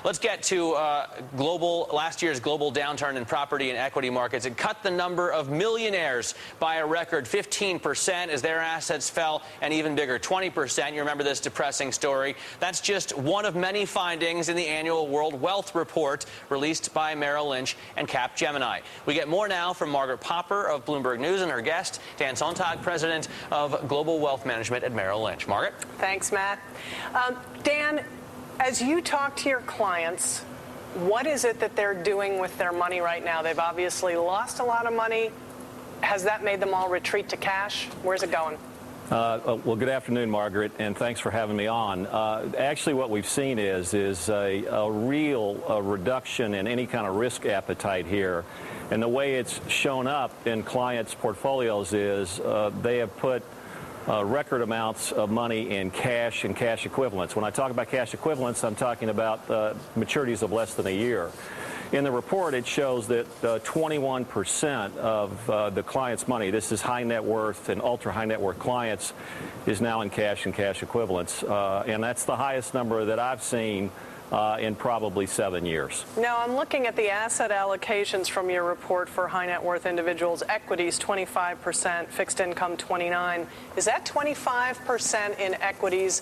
let's get to last year's global downturn in property and equity markets. It cut the number of millionaires by a record 15% as their assets fell, and even bigger, 20%. You remember this depressing story. That's just one of many findings in the annual World Wealth Report released by Merrill Lynch and Capgemini. We get more now from Margaret Popper of Bloomberg News and her guest, Dan Sontag, president of Global Wealth Management at Merrill Lynch. Margaret? Thanks, Matt. Dan, as you talk to your clients, what is it that they're doing with their money right now? They've obviously lost a lot of money. Has that made them all retreat to cash? Where's it going? Well, good afternoon, Margaret, and thanks for having me on. Actually, what we've seen is a real reduction in any kind of risk appetite here. And the way it's shown up in clients' portfolios is they have put record amounts of money in cash and cash equivalents. When I talk about cash equivalents, I'm talking about maturities of less than a year. In the report, it shows that 21% of the client's money, this is high net worth and ultra high net worth clients, is now in cash and cash equivalents. And that's the highest number that I've seen in probably 7 years. Now, I'm looking at the asset allocations from your report for high net worth individuals. Equities, 25%, fixed income, 29%. Is that 25% in equities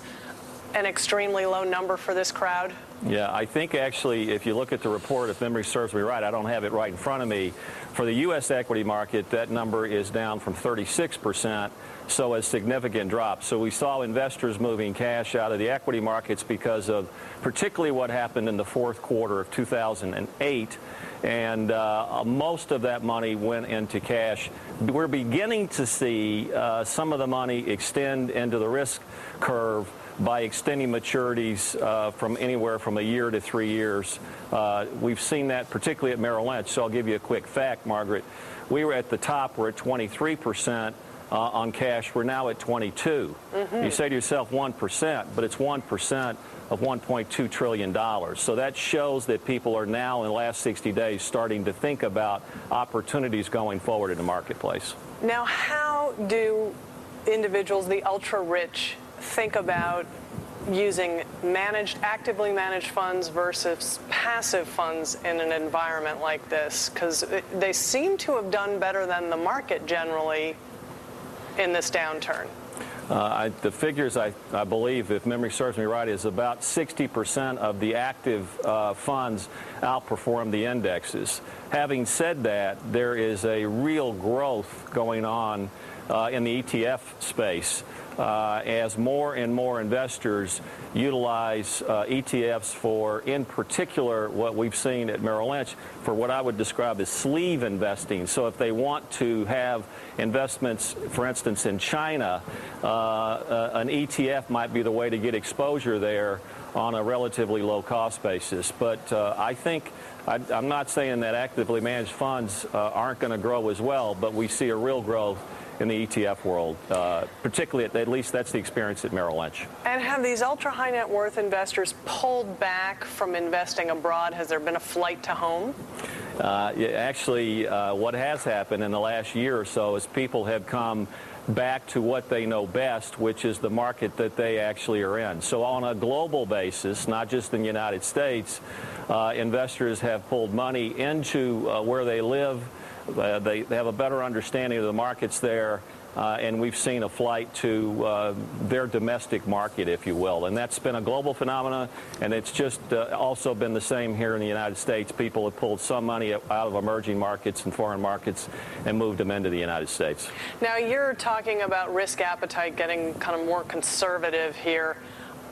an extremely low number for this crowd? Yeah, I think actually, if you look at the report, if memory serves me right, I don't have it right in front of me, for the U.S. equity market, that number is down from 36%, so a significant drop. So we saw investors moving cash out of the equity markets because of particularly what happened in the fourth quarter of 2008, and most of that money went into cash. We're beginning to see some of the money extend into the risk curve by extending maturities from anywhere from a year to 3 years. We've seen that particularly at Merrill Lynch. So I'll give you a quick fact, Margaret. We were at the top. We're at 23% on cash. We're now at 22%. You say to yourself 1%, but it's 1% of $1.2 trillion. So that shows that people are now, in the last 60 days, starting to think about opportunities going forward in the marketplace. Now, how do individuals, the ultra-rich, think about using actively managed funds versus passive funds in an environment like this? Because they seem to have done better than the market generally in this downturn. The figures, I believe, if memory serves me right, is about 60% of the active funds outperform the indexes. Having said that, there is a real growth going on in the ETF space. As more and more investors utilize ETFs for, in particular, what we've seen at Merrill Lynch, for what I would describe as sleeve investing. So if they want to have investments, for instance, in China, an ETF might be the way to get exposure there on a relatively low-cost basis. But I think, I'm not saying that actively managed funds aren't going to grow as well, but we see a real growth in the ETF world, particularly, at least that's the experience at Merrill Lynch. And have these ultra high net worth investors pulled back from investing abroad? Has there been a flight to home? Actually, what has happened in the last year or so is people have come back to what they know best, which is the market that they actually are in. So on a global basis, not just in the United States, investors have pulled money into where they live. They have a better understanding of the markets there, and we've seen a flight to their domestic market, if you will. And that's been a global phenomenon, and it's just also been the same here in the United States. People have pulled some money out of emerging markets and foreign markets and moved them into the United States. Now, you're talking about risk appetite getting kind of more conservative here.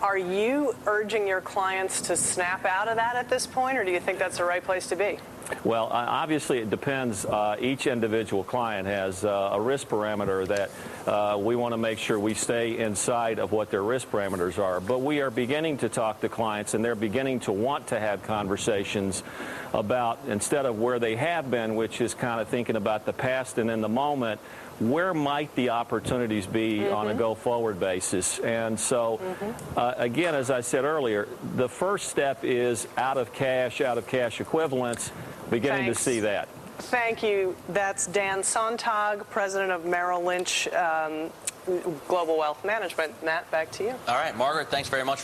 Are you urging your clients to snap out of that at this point, or do you think that's the right place to be? Well, obviously it depends. Each individual client has a risk parameter that we want to make sure we stay inside of what their risk parameters are. But we are beginning to talk to clients, and they're beginning to want to have conversations about, instead of where they have been, which is kind of thinking about the past and in the moment, where might the opportunities be on a go-forward basis. And so, again, as I said earlier, the first step is out of cash equivalents, beginning to see that. Thank you. That's Dan Sontag, president of Merrill Lynch Global Wealth Management. Matt, back to you. All right, Margaret, thanks very much.